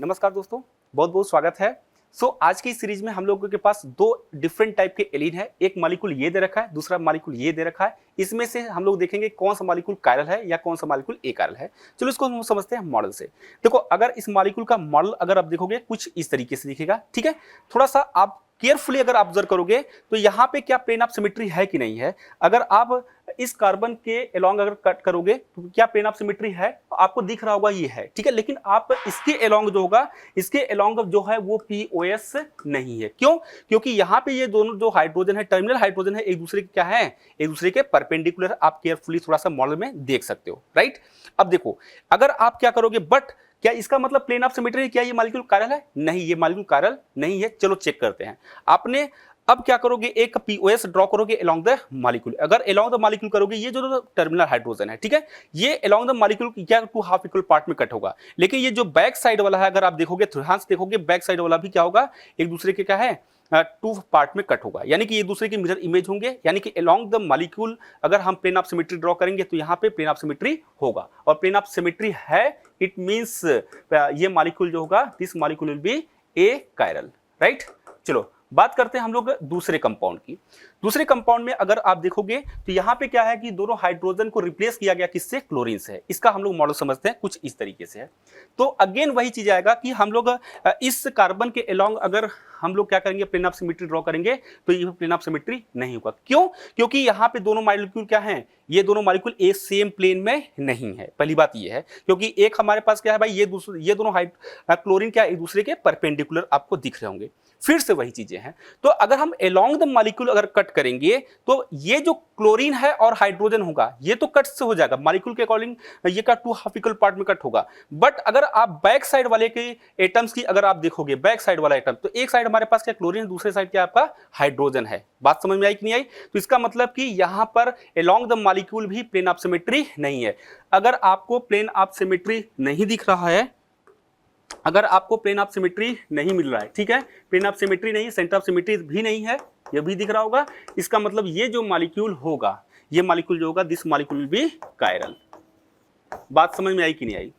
नमस्कार दोस्तों, बहुत बहुत स्वागत है। आज की इस सीरीज में हम लोगों के पास दो डिफरेंट टाइप के एलीन है। एक मॉलिक्यूल ये दे रखा है, दूसरा मॉलिक्यूल ये दे रखा है। इसमें से हम लोग देखेंगे कौन सा मॉलिक्यूल कायरल है या कौन सा मॉलिक्यूल अकायरल है। चलो इसको हम समझते हैं मॉडल से। देखो, अगर इस मॉलिक्यूल का मॉडल अगर आप देखोगे कुछ इस तरीके से दिखेगा, ठीक है। थोड़ा सा आप केयरफुली अगर ऑब्जर्व करोगे तो यहाँ पे क्या प्लेन ऑफ सिमेट्री है कि नहीं है। अगर आप इस कार्बन के एलोंग अगर कट करोगे तो क्या प्लेन ऑफ सिमेट्री है, आपको दिख रहा होगा ये है, ठीक है। लेकिन आप इसके एलोंग जो होगा, इसके एलोंग जो है वो पीओएस नहीं है। क्यों? क्योंकि यहाँ पे ये दोनों जो हाइड्रोजन है, टर्मिनल हाइड्रोजन है, एक दूसरे के क्या है, एक दूसरे के परपेंडिकुलर। आप केयरफुली थोड़ा सा मॉडल में देख सकते हो, राइट। अब देखो, अगर आप क्या करोगे, बट क्या इसका मतलब प्लेन ऑफ सिमेट्री, क्या ये मॉलिक्यूल कायरल है? नहीं, ये मॉलिक्यूल कायरल नहीं है। चलो चेक करते हैं। आपने अब क्या करोगे, एक पीओएस ड्रॉ करोगे अलोंग द मॉलिक्यूल। अगर अलोंग द मॉलिक्यूल करोगे, ये जो टर्मिनल हाइड्रोजन है, ठीक है, ये अलोंग द मॉलिक्यूल क्या टू हाफ इक्वल पार्ट में कट होगा। लेकिन ये जो बैक साइड वाला है, अगर आप देखोगे, ध्यान से देखोगे, बैक साइड वाला भी क्या होगा, एक दूसरे के क्या है, टू पार्ट में कट होगा। यानी कि एक दूसरे की मिरर इमेज होंगे। यानी कि अलोंग द मॉलिक्यूल अगर हम प्लेन ऑफ सिमेट्री ड्रॉ करेंगे तो यहाँ पे प्लेन ऑफ सिमेट्री होगा। और प्लेन ऑफ सिमेट्री है, इट मींस ये मॉलिक्यूल जो होगा, this molecule will be achiral, right. चलो बात करते हैं हम लोग दूसरे कंपाउंड की। दूसरे कंपाउंड में अगर आप देखोगे तो यहाँ पे क्या है कि दोनों हाइड्रोजन को रिप्लेस किया गया किससे, क्लोरीन से है। इसका हम लोग मॉडल समझते हैं कुछ इस तरीके से है। तो अगेन वही चीज आएगा कि हम लोग इस कार्बन के अलोंग अगर हम लोग क्या करेंगे, प्लेन ऑफ सिमेट्री ड्रॉ करेंगे तो ये प्लेन ऑफ सिमेट्री नहीं होगा। क्यों? क्योंकि यहाँ पे दोनों मॉलिक्यूल क्या है, ये दोनों मॉलिक्यूल एक सेम प्लेन में नहीं है। पहली बात ये है, क्योंकि एक हमारे पास क्या है भाई, ये दोनों क्लोरीन क्या एक दूसरे के परपेंडिकुलर आपको दिख रहे होंगे। फिर से वही चीजें हैं। तो अगर हम अलोंग द मॉलिक्यूल अगर कट करेंगे तो ये जो क्लोरीन है और हाइड्रोजन होगा, ये तो कट से हो जाएगा मॉलिक्यूल के अकॉर्डिंग, ये का टू हाफ इक्वल पार्ट में कट होगा। बट अगर आप बैक साइड वाले के एटम्स की अगर आप देखोगे, बैक साइड वाला एटम, तो एक साइड हमारे पास क्या क्लोरीन है, दूसरे साइड क्या आपका हाइड्रोजन है। बात समझ में आई कि नहीं आई? तो इसका मतलब कि यहां पर अलोंग द मॉलिक्यूल भी प्लेन ऑफ सिमेट्री नहीं है। अगर आपको प्लेन ऑफ सिमेट्री नहीं दिख रहा है, अगर आपको प्लेन ऑफ सिमेट्री नहीं मिल रहा है, ठीक है, प्लेन ऑफ सिमेट्री नहीं, सेंटर ऑफ सिमेट्री भी नहीं है, ये भी दिख रहा होगा, इसका मतलब ये जो मॉलिक्यूल होगा, ये मॉलिक्यूल जो होगा, दिस मॉलिक्यूल भी कायरल। बात समझ में आई कि नहीं आई?